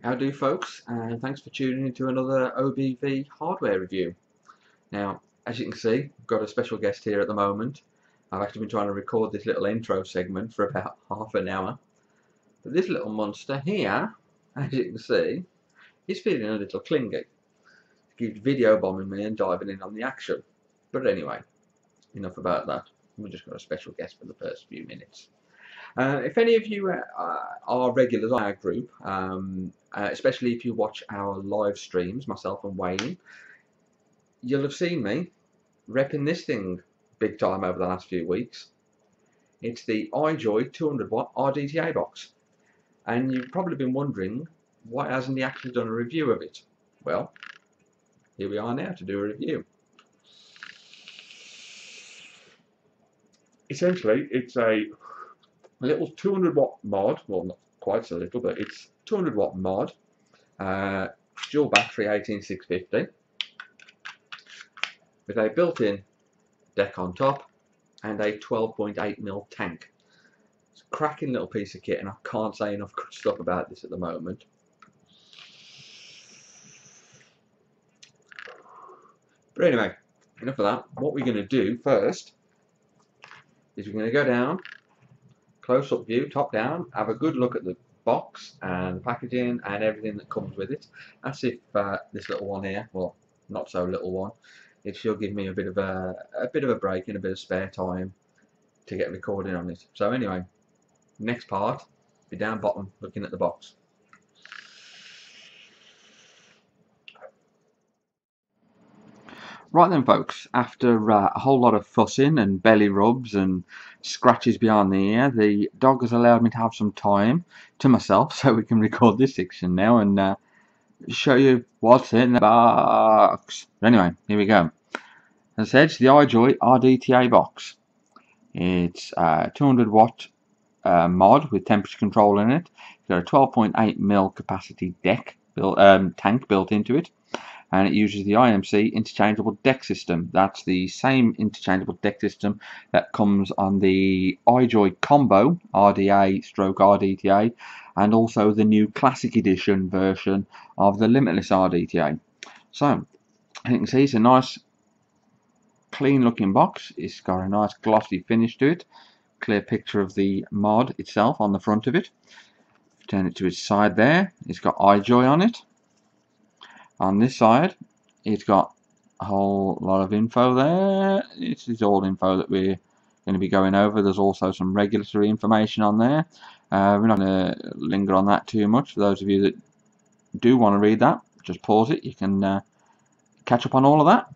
How do folks, and thanks for tuning into another OBV hardware review. Now, as you can see, I've got a special guest here at the moment. I've actually been trying to record this little intro segment for about half an hour. But this little monster here, as you can see, is feeling a little clingy. He keeps video bombing me and diving in on the action. But anyway, enough about that. We've just got a special guest for the first few minutes. If any of you are regulars on our group, especially if you watch our live streams, myself and Wayne, you'll have seen me repping this thing big time over the last few weeks. It's the Ijoy 200W Rdta box, and you've probably been wondering why hasn't he actually done a review of it. Well, here we are now to do a review. Essentially, it's a little 200W mod, well, not quite so little, but it's 200W mod, dual battery 18650 with a built-in deck on top and a 12.8mm tank. It's a cracking little piece of kit, and I can't say enough good stuff about this at the moment. But anyway, enough of that. What we're going to do first is we're going to go down, close-up view, top down, have a good look at the box and the packaging and everything that comes with it. That's if this little one here, well, not so little one, it should give me a bit of a break and a bit of spare time to get recording on it. So anyway, next part, be down bottom looking at the box. Right then folks, after a whole lot of fussing and belly rubs and scratches behind the ear, the dog has allowed me to have some time to myself so we can record this section now and show you what's in the box. Anyway, here we go. As I said, it's the Ijoy RDTA box. It's a 200W mod with temperature control in it. It's got a 12.8mm capacity deck tank built into it. And it uses the IMC interchangeable deck system. That's the same interchangeable deck system that comes on the Ijoy Combo RDA/RDTA and also the new Classic Edition version of the Limitless RDTA. So, as you can see, it's a nice clean looking box. It's got a nice glossy finish to it. Clear picture of the mod itself on the front of it. Turn it to its side there. It's got Ijoy on it. On this side, it's got a whole lot of info there. It's all info that we're going to be going over. There's also some regulatory information on there. We're not going to linger on that too much. For those of you that do want to read that, just pause it. You can catch up on all of that.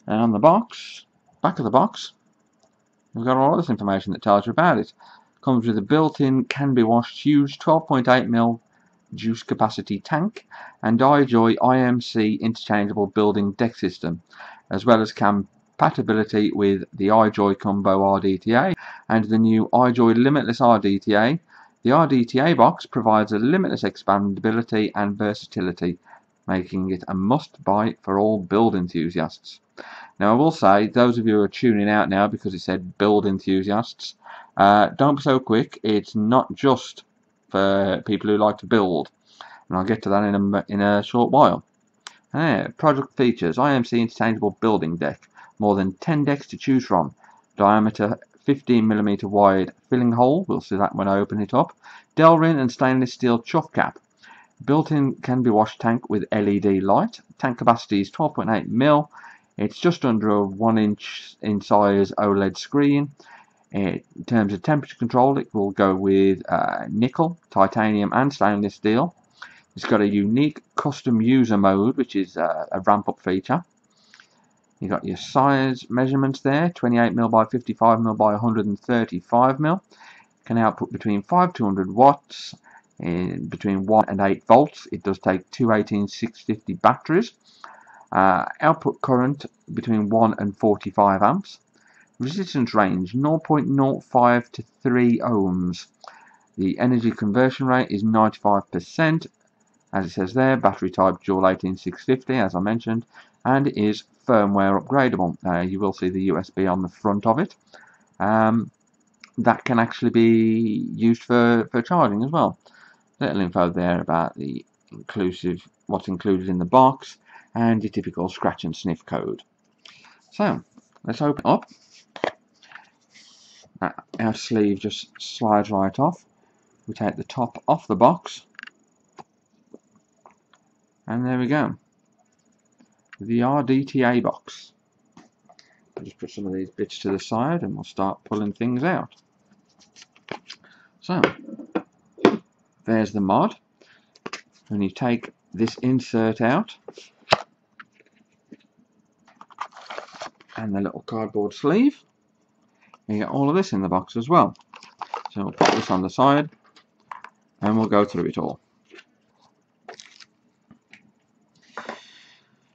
And on the box, back of the box, we've got all this information that tells you about it. Comes with a built-in, can-be-washed, huge 12.8mm juice capacity tank and Ijoy IMC interchangeable building deck system, as well as compatibility with the Ijoy Combo RDTA and the new Ijoy Limitless RDTA. The RDTA box provides a limitless expandability and versatility, making it a must-buy for all build enthusiasts. Now I will say, those of you who are tuning out now because it said build enthusiasts, don't be so quick. It's not just for people who like to build, and I'll get to that in a short while. Product features: IMC interchangeable building deck, more than 10 decks to choose from, diameter 15mm wide filling hole, we'll see that when I open it up, Delrin and stainless steel chuff cap, built-in can be washed tank with LED light, tank capacity is 12.8mm, it's just under a 1" in size OLED screen. In terms of temperature control, it will go with nickel, titanium and stainless steel. It's got a unique custom user mode, which is a ramp-up feature. You've got your size measurements there, 28mm by 55mm by 135mm. Can output between 5 to 100 watts, between 1 and 8 volts. It does take two 18650 batteries. Output current between 1 and 45 amps. Resistance range 0.05 to 3 ohms. The energy conversion rate is 95%, as it says there. Battery type dual 18650, as I mentioned, and it is firmware upgradable. You will see the USB on the front of it. That can actually be used for charging as well. Little info there about the what's included in the box, and your typical scratch and sniff code. So let's open it up. That outer sleeve just slides right off. We take the top off the box, and there we go. The RDTA box. I'll just put some of these bits to the side and we'll start pulling things out. So there's the mod. When you take this insert out and the little cardboard sleeve, you get all of this in the box as well. So we'll put this on the side and we'll go through it all.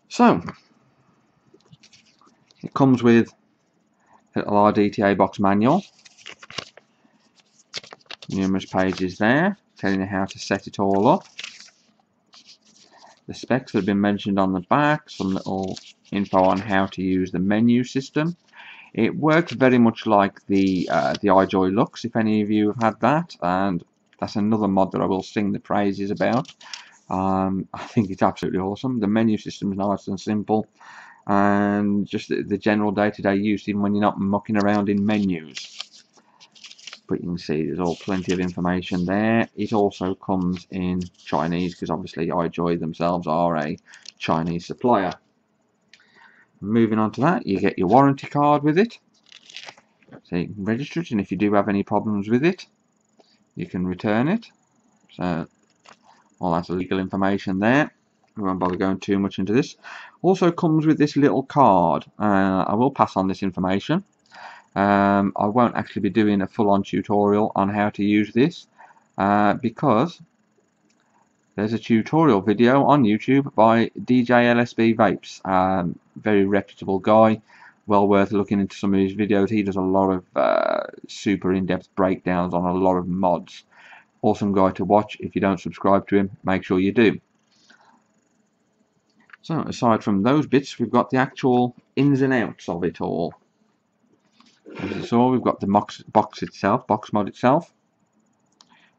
So it comes with a little RDTA box manual, numerous pages there telling you how to set it all up, the specs that have been mentioned on the back, some little info on how to use the menu system. It works very much like the Ijoy Lux, if any of you have had that, and that's another mod that I will sing the praises about. I think it's absolutely awesome. The menu system is nice and simple, and just the general day-to-day use, even when you're not mucking around in menus. But you can see there's all plenty of information there. It also comes in Chinese, because obviously Ijoy themselves are a Chinese supplier. Moving on to that, you get your warranty card with it, so you can register it, and if you do have any problems with it, you can return it. So all that's legal information there. I won't bother going too much into this. Also comes with this little card. I will pass on this information. I won't actually be doing a full-on tutorial on how to use this, because there's a tutorial video on YouTube by DJ LSB Vapes. Very reputable guy, well worth looking into some of his videos. He does a lot of super in-depth breakdowns on a lot of mods. Awesome guy to watch. If you don't subscribe to him, make sure you do. So aside from those bits, we've got the actual ins and outs of it all. As you saw, we've got the box mod itself.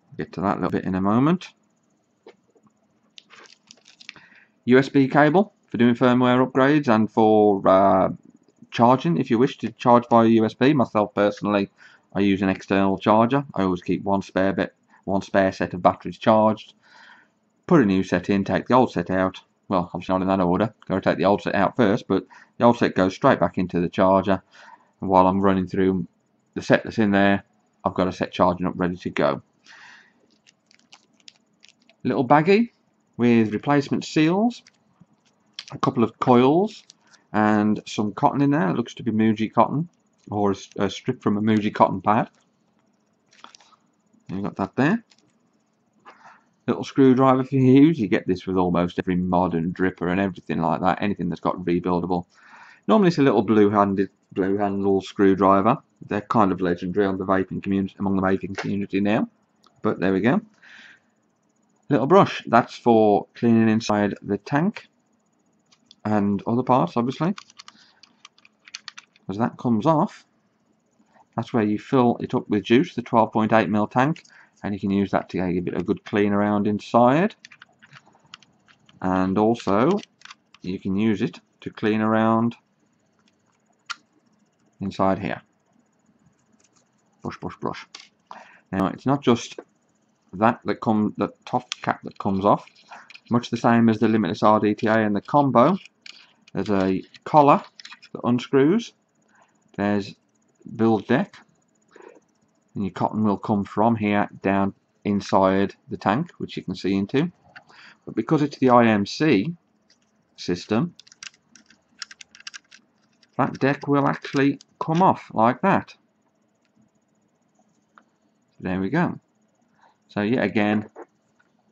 We'll get to that a little bit in a moment. USB cable for doing firmware upgrades and for charging if you wish to charge via USB. Myself personally, I use an external charger. I always keep one spare set of batteries charged. Put a new set in, take the old set out. Well, obviously not in that order. Got to take the old set out first, but the old set goes straight back into the charger. And while I'm running through the set that's in there, I've got a set charging up ready to go. Little baggie with replacement seals, a couple of coils, and some cotton in there. It looks to be Muji cotton, or a strip from a Muji cotton pad. You've got that there. Little screwdriver for you use. You get this with almost every mod and dripper and everything like that. Anything that's got rebuildable. Normally it's a little blue handle screwdriver. They're kind of legendary on the vaping community, among the vaping community now. But there we go. Little brush. That's for cleaning inside the tank and other parts, obviously. As that comes off, that's where you fill it up with juice, the 12.8ml tank, and you can use that to give it a good clean around inside. And also, you can use it to clean around inside here. Brush, brush, brush. Now, it's not just the top cap that comes off, much the same as the limitless RDTA and the combo. There's a collar that unscrews. There's build deck, and your cotton will come from here down inside the tank, which you can see into. But because it's the IMC system, that deck will actually come off like that. There we go. So yet again,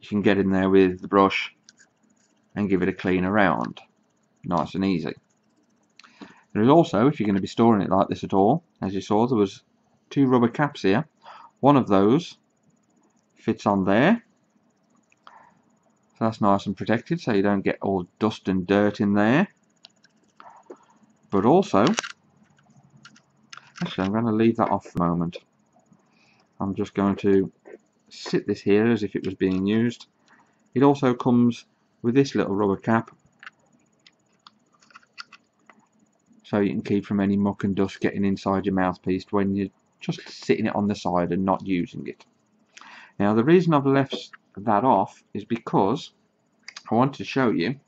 you can get in there with the brush and give it a clean around. Nice and easy. There is also, if you're going to be storing it like this at all, as you saw, there was 2 rubber caps here. One of those fits on there. So that's nice and protected, so you don't get all dust and dirt in there. But also, actually I'm going to leave that off for a moment. I'm just going to sit this here as if it was being used. It also comes with this little rubber cap, so you can keep from any muck and dust getting inside your mouthpiece when you're just sitting it on the side and not using it. Now the reason I've left that off is because I want to show you.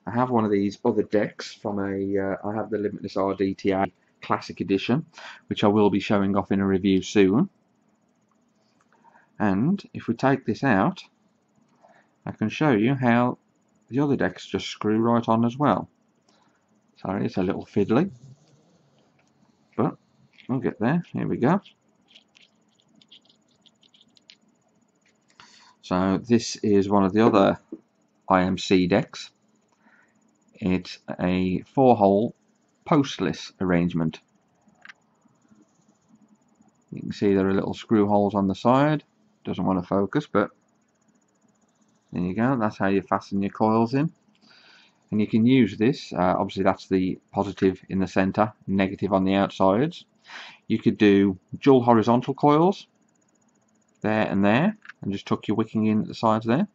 I have one of these other decks from I have the Limitless RDTA Classic Edition, which I will be showing off in a review soon. And if we take this out, I can show you how the other decks just screw right on as well. Sorry, it's a little fiddly, but we'll get there. Here we go. So this is one of the other IMC decks. It's a 4-hole postless arrangement. You can see there are little screw holes on the side. Doesn't want to focus, but there you go. That's how you fasten your coils in. And you can use this, obviously that's the positive in the center, negative on the outsides. You could do dual horizontal coils there and there, and just tuck your wicking in at the sides there.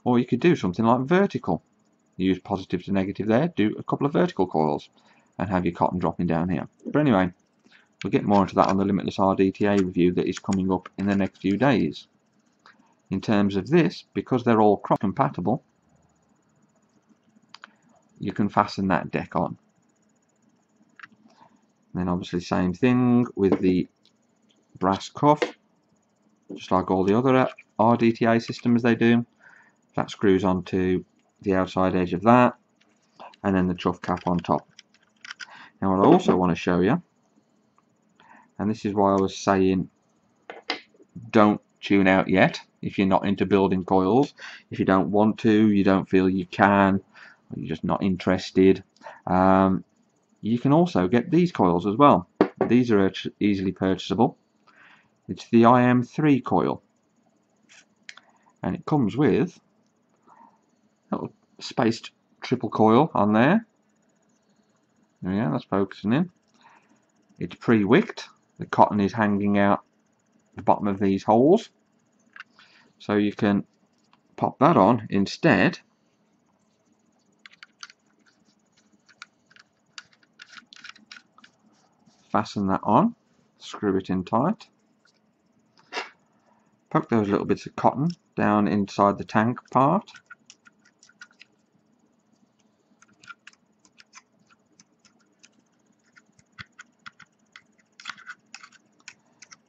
Or you could do something like vertical. Use positive to negative there, do a couple of vertical coils, and have your cotton dropping down here. But anyway, we'll get more into that on the Limitless RDTA review that is coming up in the next few days. In terms of this, because they're all cross compatible, you can fasten that deck on. And then obviously same thing with the brass cuff, just like all the other RDTA systems they do. That screws onto the outside edge of that, and then the chuff cap on top. Now what I also want to show you, and this is why I was saying don't tune out yet if you're not into building coils. If you don't want to, you don't feel you can, or you're just not interested, you can also get these coils as well. These are easily purchasable. It's the IM3 coil, and it comes with a little spaced triple coil on there. There we go, that's focusing in. It's pre-wicked. The cotton is hanging out the bottom of these holes, so you can pop that on instead. Fasten that on, screw it in tight, poke those little bits of cotton down inside the tank part,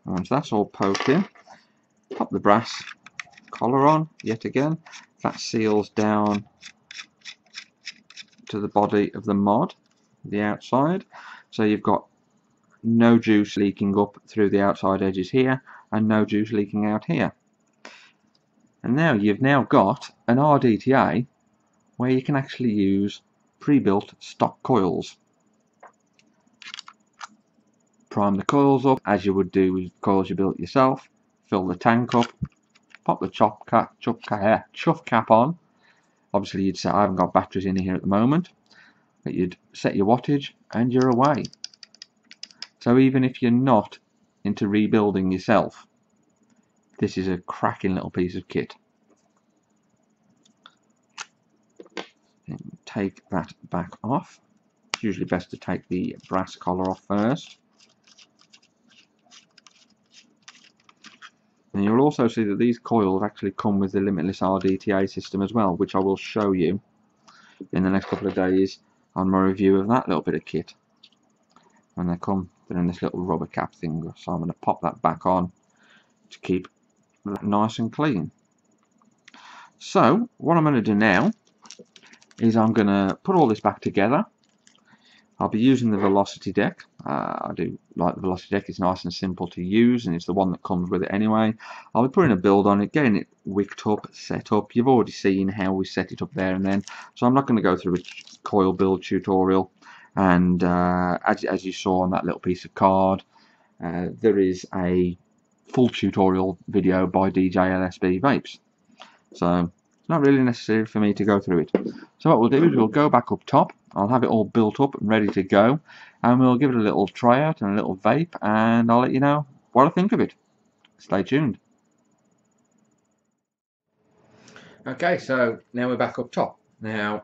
and once that's all poked in, pop the brass collar on yet again. That seals down to the body of the mod, the outside, so you've got no juice leaking up through the outside edges here and no juice leaking out here. And now you've got an RDTA where you can actually use pre-built stock coils. Prime the coils up as you would do with coils you built yourself, fill the tank up, pop the chuff cap on. Obviously you'd say I haven't got batteries in here at the moment, but you'd set your wattage and you're away. So even if you're not into rebuilding yourself, this is a cracking little piece of kit. And take that back off. It's usually best to take the brass collar off first. And you'll also see that these coils actually come with the Limitless RDTA system as well, which I will show you in the next couple of days on my review of that little bit of kit. When they come, they're in this little rubber cap thing, so I'm going to pop that back on to keep that nice and clean. So what I'm going to do now is I'm going to put all this back together. I'll be using the Velocity deck. I do like the Velocity deck. It's nice and simple to use, and it's the one that comes with it anyway. I'll be putting a build on it, getting it wicked up, set up. You've already seen how we set it up there and then, so I'm not going to go through a coil build tutorial. And as you saw on that little piece of card, there is a full tutorial video by DJ LSB Vapes. So it's not really necessary for me to go through it. So what we'll do is we'll go back up top. I'll have it all built up and ready to go, and we'll give it a little try out and a little vape, and I'll let you know what I think of it. Stay tuned. Okay, so now we're back up top. Now,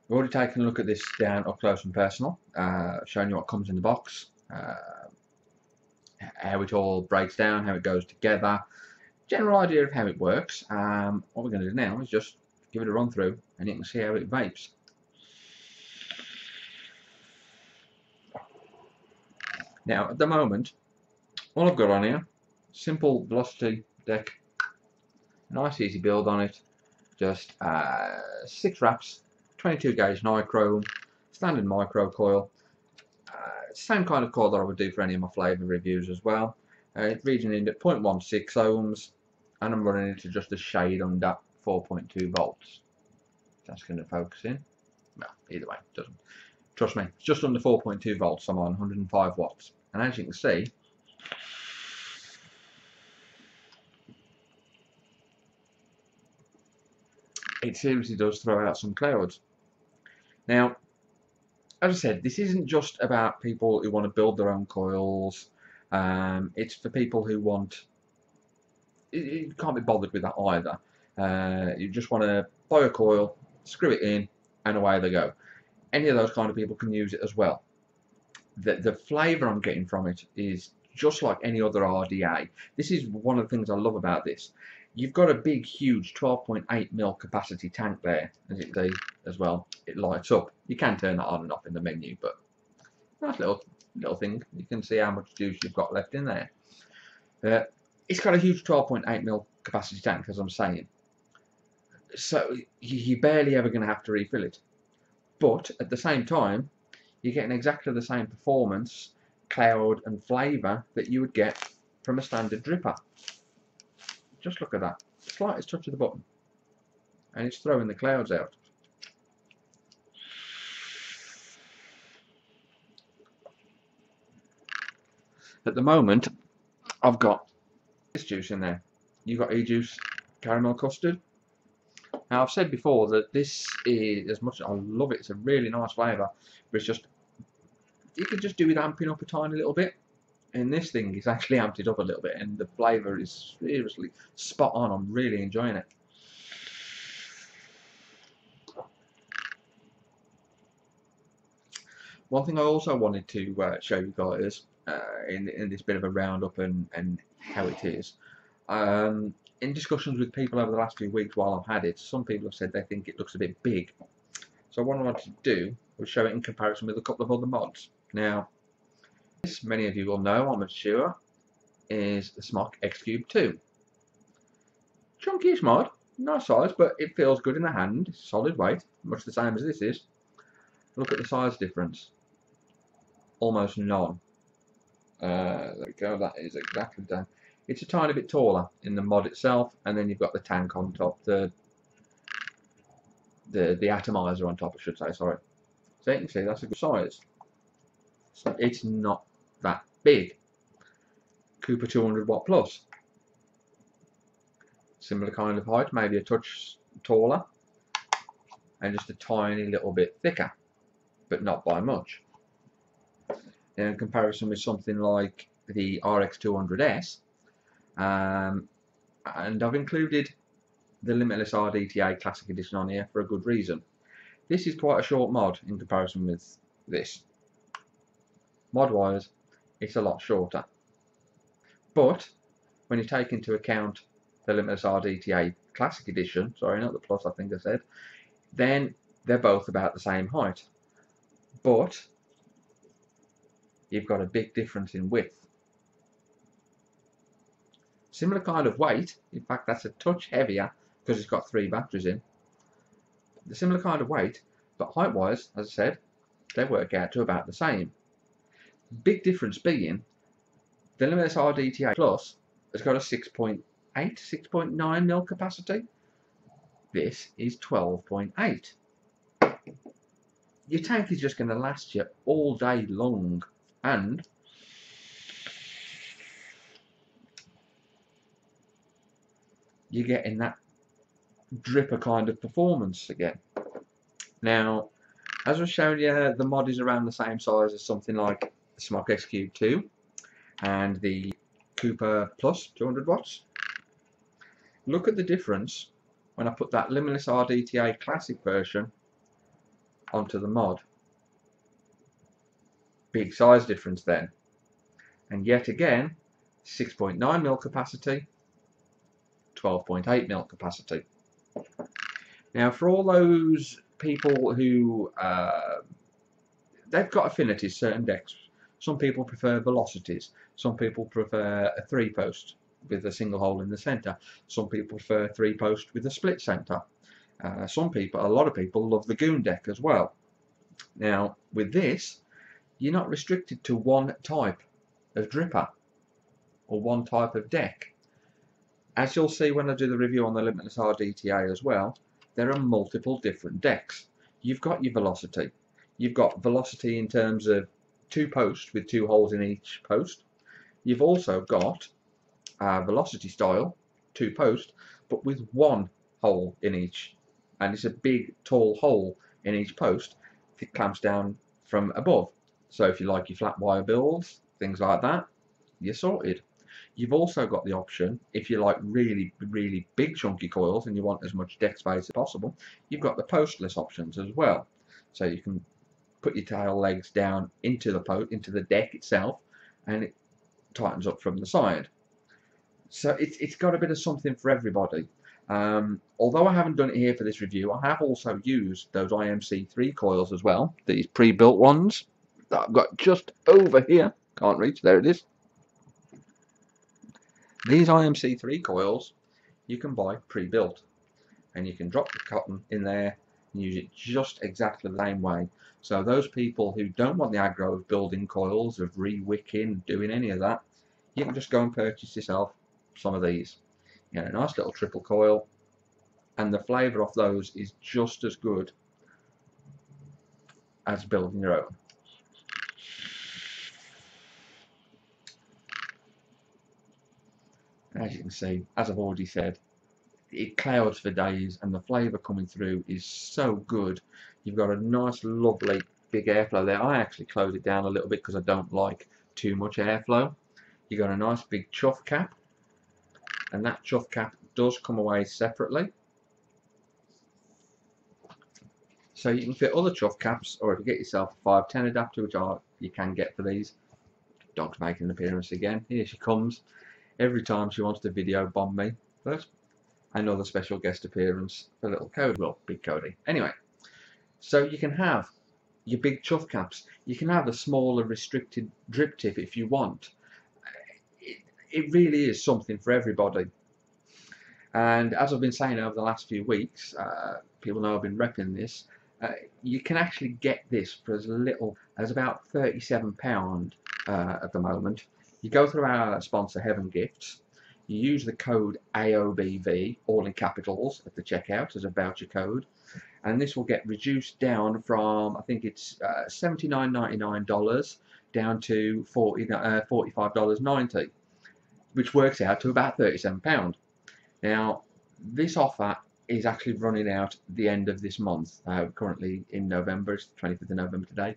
we've already taken a look at this down up close and personal, showing you what comes in the box, how it all breaks down, how it goes together, general idea of how it works. What we're going to do now is just give it a run through and you can see how it vapes. Now, at the moment, all I've got on here, simple velocity deck, nice easy build on it, just 6 wraps, 22 gauge nichrome, standard micro coil, same kind of coil that I would do for any of my flavour reviews as well. It's reading at 0.16 ohms, and I'm running it to just a shade under 4.2 volts. That's going to focus in. Well, either way, it doesn't. Trust me, it's just under 4.2 volts. I'm on 105 watts, and as you can see, it seriously does throw out some clouds. Now, as I said, this isn't just about people who want to build their own coils. It's for people who want. You can't be bothered with that either. You just want to buy a coil, screw it in, and away they go. Any of those kind of people can use it as well. The flavour I'm getting from it is just like any other RDA. This is one of the things I love about this. You've got a big, huge 12.8mm capacity tank there, as you can see as well. It lights up. You can turn that on and off in the menu, but nice little thing. You can see how much juice you've got left in there. It's got a huge 12.8mm capacity tank, as I'm saying. So you're barely ever going to have to refill it. But at the same time, you're getting exactly the same performance, cloud and flavour that you would get from a standard dripper. Just look at that. Slightest touch of the button. And it's throwing the clouds out. At the moment, I've got this juice in there. You've got Ijoy caramel custard. Now, I've said before that this is, as much as I love it, it's a really nice flavour, but it's just, you could just do with amping up a tiny little bit. And this thing is actually amped it up a little bit, and the flavour is seriously spot on. I'm really enjoying it. One thing I also wanted to show you guys in this bit of a roundup and how it is. In discussions with people over the last few weeks while I've had it, some people have said they think it looks a bit big. So what I wanted to do was show it in comparison with a couple of other mods. Now, this, many of you will know, I'm sure, is the Smok X Cube 2. Chunkish mod, nice size, but it feels good in the hand, solid weight, much the same as this is. Look at the size difference. Almost none. There we go, that is exactly done. It's a tiny bit taller in the mod itself, and then you've got the tank on top, the atomizer on top, I should say, sorry. So you can see that's a good size. So it's not that big. Cooper 200W Plus. Similar kind of height, maybe a touch taller, and just a tiny little bit thicker, but not by much. Now, in comparison with something like the RX200S, and I've included the Limitless RDTA Classic Edition on here for a good reason. This is quite a short mod in comparison with this. Mod-wise, it's a lot shorter. But when you take into account the Limitless RDTA Classic Edition, sorry, not the Plus, I think I said, then they're both about the same height. But you've got a big difference in width. Similar kind of weight, in fact that's a touch heavier because it's got 3 batteries in. The similar kind of weight, but height wise, as I said, they work out to about the same. Big difference being, the Limitless RDTA Plus has got a 6.8, 6.9mm capacity. This is 12.8. Your tank is just going to last you all day long, and you're getting that dripper kind of performance again. Now, as I was showing you, the mod is around the same size as something like the Smok X Cube 2 and the Cooper Plus 200 watts. Look at the difference when I put that limitless RDTA classic version onto the mod. Big size difference then. And yet again, 6.9mm capacity, 12.8mm capacity. Now for all those people who they've got affinities, certain decks. Some people prefer velocities. Some people prefer a 3-post with a single hole in the centre. Some people prefer a 3-post with a split centre. A lot of people love the goon deck as well. Now with this, you're not restricted to one type of dripper or one type of deck. As you'll see when I do the review on the limitless RDTA as well, there are multiple different decks. You've got your velocity. You've got velocity in terms of 2 posts with 2 holes in each post. You've also got velocity style, 2 post, but with 1 hole in each. And it's a big, tall hole in each post that clamps down from above. So if you like your flat wire builds, things like that, you're sorted. You've also got the option, if you like really, really big chunky coils and you want as much deck space as possible, you've got the postless options as well. So you can put your tail legs down into the deck itself, and it tightens up from the side. So it's got a bit of something for everybody. Although I haven't done it here for this review, I have also used those IMC3 coils as well, these pre-built ones that I've got just over here. Can't reach, there it is. These IMC3 coils you can buy pre-built, and you can drop the cotton in there and use it just exactly the same way. So those people who don't want the aggro of building coils, of re-wicking, doing any of that, you can just go and purchase yourself some of these. You know, a nice little triple coil, and the flavour off those is just as good as building your own. As you can see, as I've already said, it clouds for days, and the flavour coming through is so good. You've got a nice, lovely big airflow there. I actually close it down a little bit because I don't like too much airflow. You've got a nice big chuff cap, and that chuff cap does come away separately. So you can fit other chuff caps, or if you get yourself a 510 adapter, which you can get for these. Dog's making an appearance again. Here she comes. Every time she wants to video bomb me. But another special guest appearance for little Cody, well, big Cody. Anyway, so you can have your big chuff caps. You can have a smaller restricted drip tip if you want. It really is something for everybody. And as I've been saying over the last few weeks, people know I've been repping this. You can actually get this for as little as about £37 at the moment. You go through our sponsor Heaven Gifts, you use the code AOBV, all in capitals, at the checkout as a voucher code, and this will get reduced down from, I think it's $79.99 down to $45.90, which works out to about £37. Now, this offer is actually running out at the end of this month. Currently in November, it's the 25th of November today.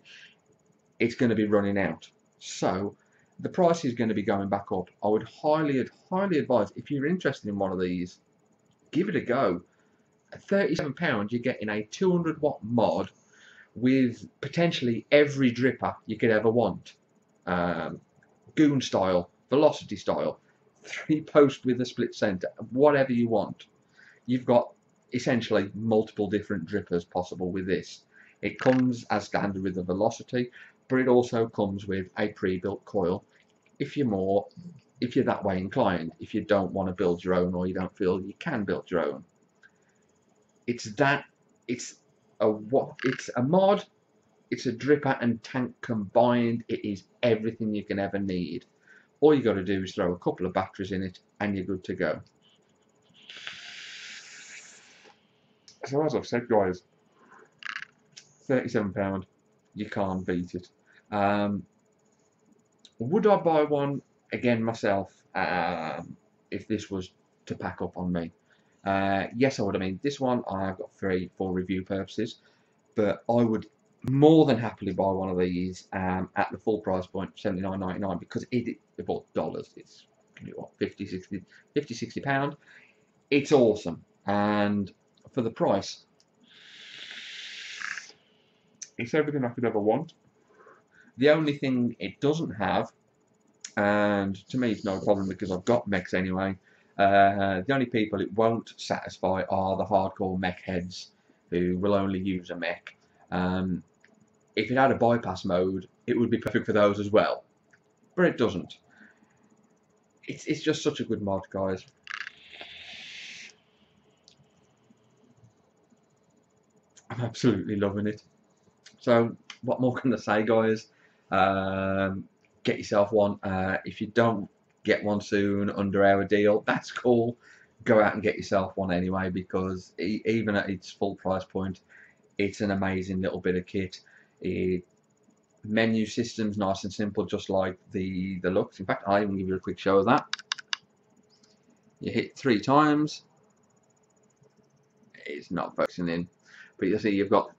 It's going to be running out. So the price is going to be going back up. I would highly advise, if you're interested in one of these, give it a go. At £37, you're getting a 200-watt mod with potentially every dripper you could ever want. Goon style, velocity style, 3-post with a split centre, whatever you want. You've got essentially multiple different drippers possible with this. It comes as standard with the velocity, but it also comes with a pre-built coil if you're that way inclined, if you don't want to build your own or you don't feel you can build your own. It's a mod, it's a dripper and tank combined. It is everything you can ever need. All you got to do is throw a couple of batteries in it and you're good to go. So as I've said, guys, £37, you can't beat it. Would I buy one again myself if this was to pack up on me? Yes, I would. I mean, this one I've got free for review purposes, but I would more than happily buy one of these at the full price point, $79.99, because it bought dollars. It's what, 50, 60 pound. It's awesome. and for the price, it's everything I could ever want. The only thing it doesn't have, and to me it's no problem because I've got mechs anyway, the only people it won't satisfy are the hardcore mech heads who will only use a mech. If it had a bypass mode, it would be perfect for those as well, but it doesn't. It's just such a good mod, guys. I'm absolutely loving it. So what more can I say, guys? Get yourself one. If you don't get one soon under our deal, that's cool. Go out and get yourself one anyway, because even at its full price point, it's an amazing little bit of kit. Menu system's nice and simple, just like the looks. In fact, I'll even give you a quick show of that. You hit 3 times. It's not focusing in, but you see you've got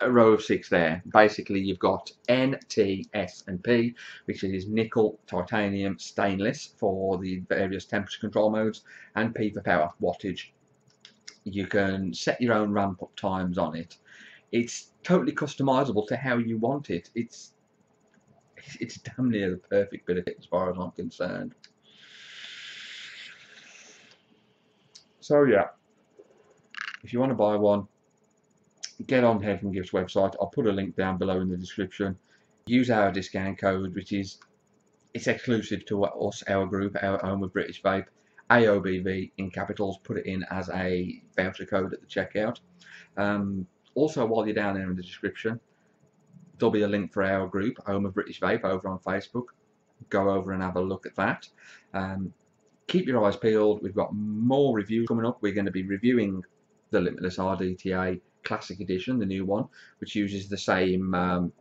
a row of 6 there. Basically, you've got N, T, S, and P, which is nickel, titanium, stainless for the various temperature control modes, and P for power wattage. You can set your own ramp up times on it. It's totally customizable to how you want it. It's damn near the perfect bit of it as far as I'm concerned. So yeah, if you want to buy one, get on Heaven Gift's website. I'll put a link down below in the description. Use our discount code, which is exclusive to us, our group, our Home of British Vape, AOBV in capitals. Put it in as a voucher code at the checkout. Also, while you're down there in the description, there'll be a link for our group, Home of British Vape, over on Facebook. Go over and have a look at that. Keep your eyes peeled. We've got more reviews coming up. We're going to be reviewing the Limitless RDTA Classic Edition, the new one, which uses the same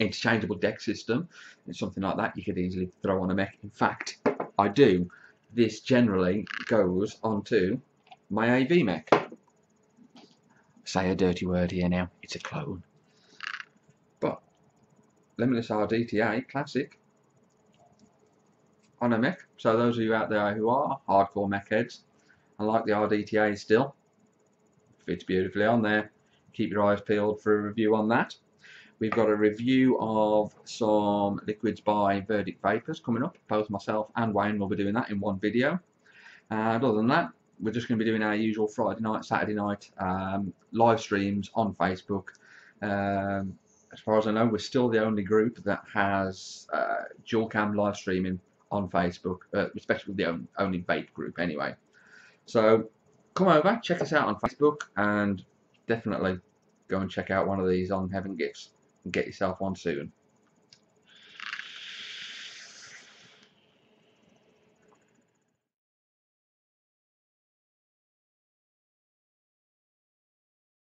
interchangeable deck system. It's something like that you could easily throw on a mech. In fact, I do. This generally goes onto my AV mech. Say a dirty word here now. It's a clone. But Limitless RDTA Classic on a mech. So those of you out there who are hardcore mech heads and like the RDTA still, fits beautifully on there. Keep your eyes peeled for a review on that. We've got a review of some liquids by Verdict Vapors coming up. Both myself and Wayne will be doing that in one video. And other than that, we're just going to be doing our usual Friday night, Saturday night live streams on Facebook. As far as I know, we're still the only group that has dual cam live streaming on Facebook, especially the only vape group anyway. So come over, check us out on Facebook, and definitely go and check out one of these on Heaven Gifts and get yourself one soon.